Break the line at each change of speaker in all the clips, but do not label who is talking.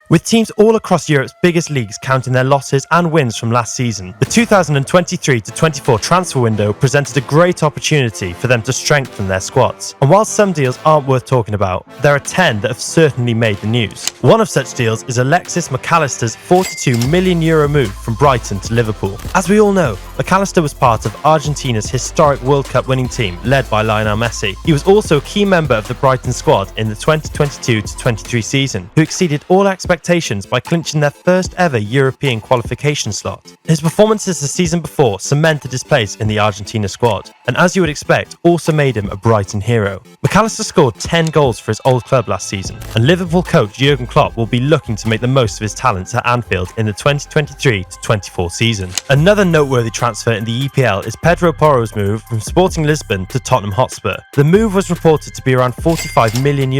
With teams all across Europe's biggest leagues counting their losses and wins from last season, the 2023-24 transfer window presented a great opportunity for them to strengthen their squads. And while some deals aren't worth talking about, there are 10 that have certainly made the news. One of such deals is Alexis Mac Allister's €42 million move from Brighton to Liverpool. As we all know, Mac Allister was part of Argentina's historic World Cup winning team led by Lionel Messi. He was also a key member of the Brighton squad in the 2022-23 season, who exceeded all expectations by clinching their first ever European qualification slot. His performances the season before cemented his place in the Argentina squad, and as you would expect, also made him a Brighton hero. Mac Allister scored 10 goals for his old club last season, and Liverpool coach Jurgen Klopp will be looking to make the most of his talents at Anfield in the 2023-24 season. Another noteworthy transfer in the EPL is Pedro Porro's move from Sporting Lisbon to Tottenham Hotspur. The move was reported to be around €45 million,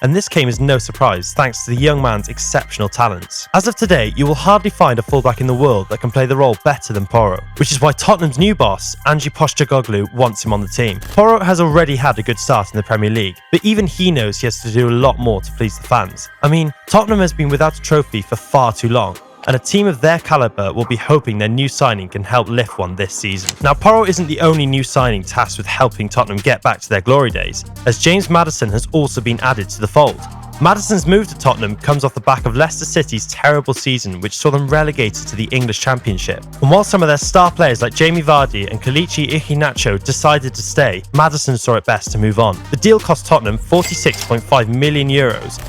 and this came as no surprise thanks to the young man's exceptional talents. As of today, you will hardly find a fullback in the world that can play the role better than Porro, which is why Tottenham's new boss, Ange Postecoglou, wants him on the team. Porro has already had a good start in the Premier League, but even he knows he has to do a lot more to please the fans. I mean, Tottenham has been without a trophy for far too long, and a team of their calibre will be hoping their new signing can help lift one this season. Now, Porro isn't the only new signing tasked with helping Tottenham get back to their glory days, as James Maddison has also been added to the fold. Maddison's move to Tottenham comes off the back of Leicester City's terrible season, which saw them relegated to the English Championship. And while some of their star players like Jamie Vardy and Kelechi Iheanacho decided to stay, Maddison saw it best to move on. The deal cost Tottenham €46.5 million,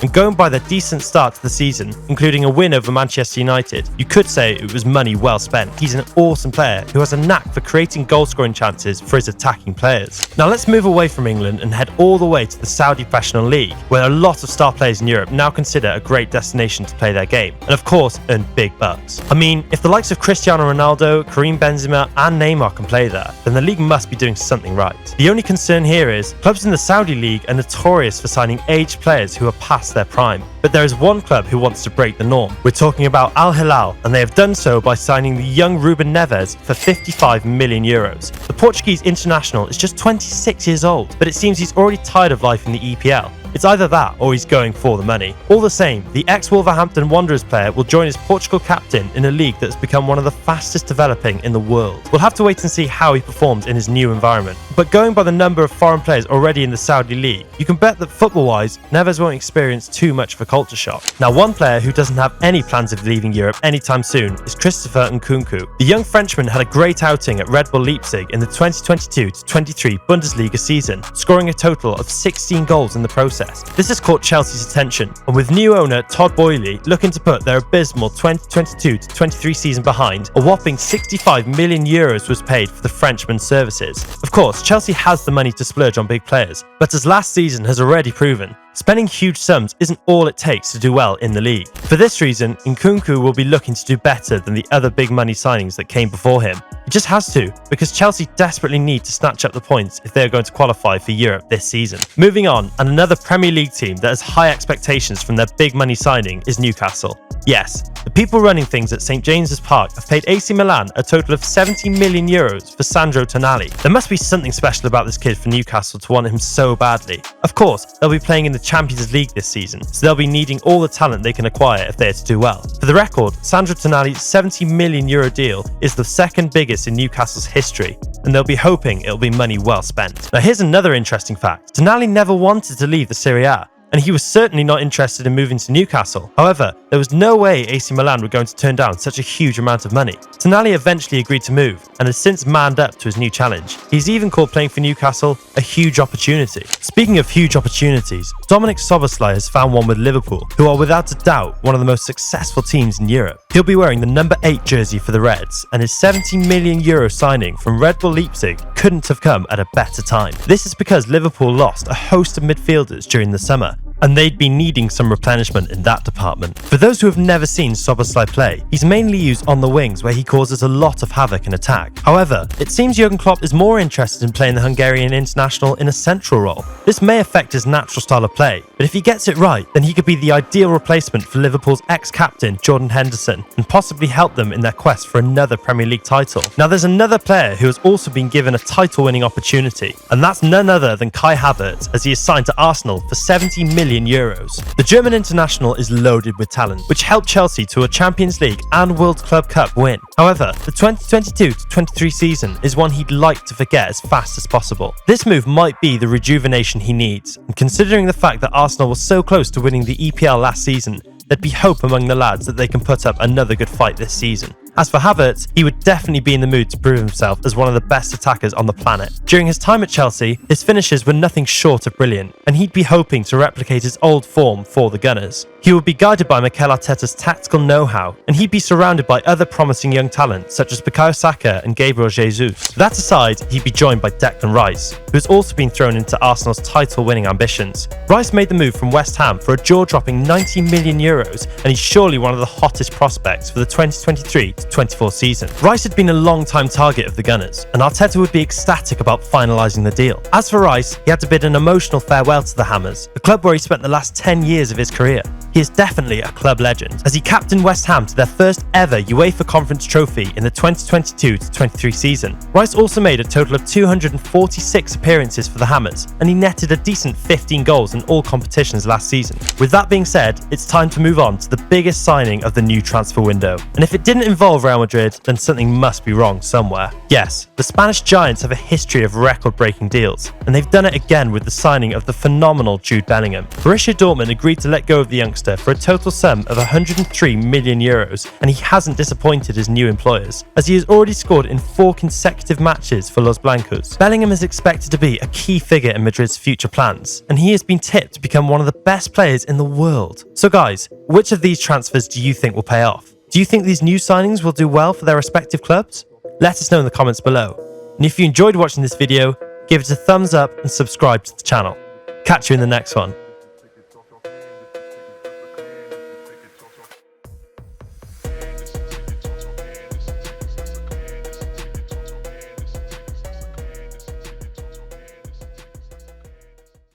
and going by their decent start to the season, including a win over Manchester United, you could say it was money well spent. He's an awesome player who has a knack for creating goal-scoring chances for his attacking players. Now let's move away from England and head all the way to the Saudi Professional League, where a lot of star players in Europe now consider a great destination to play their game, and of course earn big bucks. I mean, if the likes of Cristiano Ronaldo, Karim Benzema and Neymar can play there, then the league must be doing something right. The only concern here is, clubs in the Saudi League are notorious for signing aged players who are past their prime. But there is one club who wants to break the norm. We're talking about Al Hilal, and they have done so by signing the young Ruben Neves for €55 million. The Portuguese international is just 26 years old, but it seems he's already tired of life in the EPL. It's either that or he's going for the money. All the same, the ex-Wolverhampton Wanderers player will join as Portugal captain in a league that has become one of the fastest developing in the world. We'll have to wait and see how he performs in his new environment. But going by the number of foreign players already in the Saudi league, you can bet that football-wise, Neves won't experience too much of a culture shock. Now, one player who doesn't have any plans of leaving Europe anytime soon is Christopher Nkunku. The young Frenchman had a great outing at Red Bull Leipzig in the 2022-23 Bundesliga season, scoring a total of 16 goals in the process. This has caught Chelsea's attention, and with new owner Todd Boehly looking to put their abysmal 2022-23 season behind, a whopping €65 million was paid for the Frenchman's services. Of course, Chelsea has the money to splurge on big players, but as last season has already proven, spending huge sums isn't all it takes to do well in the league. For this reason, Nkunku will be looking to do better than the other big money signings that came before him. He just has to, because Chelsea desperately need to snatch up the points if they are going to qualify for Europe this season. Moving on, and another Premier League team that has high expectations from their big money signing is Newcastle. Yes, the people running things at St James's Park have paid AC Milan a total of €70 million for Sandro Tonali. There must be something special about this kid for Newcastle to want him so badly. Of course, they'll be playing in the Champions League this season, so they'll be needing all the talent they can acquire if they are to do well. For the record, Sandro Tonali's €70 million deal is the second biggest in Newcastle's history, and they'll be hoping it'll be money well spent. Now here's another interesting fact. Tonali never wanted to leave the Serie A, and he was certainly not interested in moving to Newcastle. However, there was no way AC Milan were going to turn down such a huge amount of money. Tonali eventually agreed to move, and has since manned up to his new challenge. He's even called playing for Newcastle a huge opportunity. Speaking of huge opportunities, Dominic Sule has found one with Liverpool, who are without a doubt one of the most successful teams in Europe. He'll be wearing the number 8 jersey for the Reds, and his €70 million signing from Red Bull Leipzig couldn't have come at a better time. This is because Liverpool lost a host of midfielders during the summer, and they'd be needing some replenishment in that department. For those who have never seen Szoboszlai play, he's mainly used on the wings where he causes a lot of havoc in attack. However, it seems Jurgen Klopp is more interested in playing the Hungarian international in a central role. This may affect his natural style of play, But if he gets it right, then he could be the ideal replacement for Liverpool's ex-captain Jordan Henderson and possibly help them in their quest for another Premier League title. Now there's another player who has also been given a title-winning opportunity, and that's none other than Kai Havertz, as he is signed to Arsenal for 70 million euros. The German international is loaded with talent, which helped Chelsea to a Champions League and World Club Cup win. However, the 2022-23 season is one he'd like to forget as fast as possible. This move might be the rejuvenation he needs, and considering the fact that Arsenal was so close to winning the EPL last season, there'd be hope among the lads that they can put up another good fight this season. As for Havertz, he would definitely be in the mood to prove himself as one of the best attackers on the planet. During his time at Chelsea, his finishes were nothing short of brilliant, and he'd be hoping to replicate his old form for the Gunners. He would be guided by Mikel Arteta's tactical know-how, and he'd be surrounded by other promising young talents such as Bukayo Saka and Gabriel Jesus. That aside, he'd be joined by Declan Rice, who has also been thrown into Arsenal's title-winning ambitions. Rice made the move from West Ham for a jaw-dropping 90 million euros, and he's surely one of the hottest prospects for the 2023-24 season. Rice had been a long-time target of the Gunners, and Arteta would be ecstatic about finalising the deal. As for Rice, he had to bid an emotional farewell to the Hammers, a club where he spent the last 10 years of his career. He is definitely a club legend, as he captained West Ham to their first ever UEFA Conference trophy in the 2022-23 season. Rice also made a total of 246 appearances for the Hammers, and he netted a decent 15 goals in all competitions last season. With that being said, it's time to move on to the biggest signing of the new transfer window. And if it didn't involve Real Madrid, then something must be wrong somewhere. Yes, the Spanish Giants have a history of record-breaking deals, and they've done it again with the signing of the phenomenal Jude Bellingham. Borussia Dortmund agreed to let go of the youngster for a total sum of 103 million euros, and he hasn't disappointed his new employers, as he has already scored in 4 consecutive matches for Los Blancos. Bellingham is expected to be a key figure in Madrid's future plans, and he has been tipped to become one of the best players in the world. So guys, which of these transfers do you think will pay off? Do you think these new signings will do well for their respective clubs? Let us know in the comments below. And if you enjoyed watching this video, give it a thumbs up and subscribe to the channel. Catch you in the next one.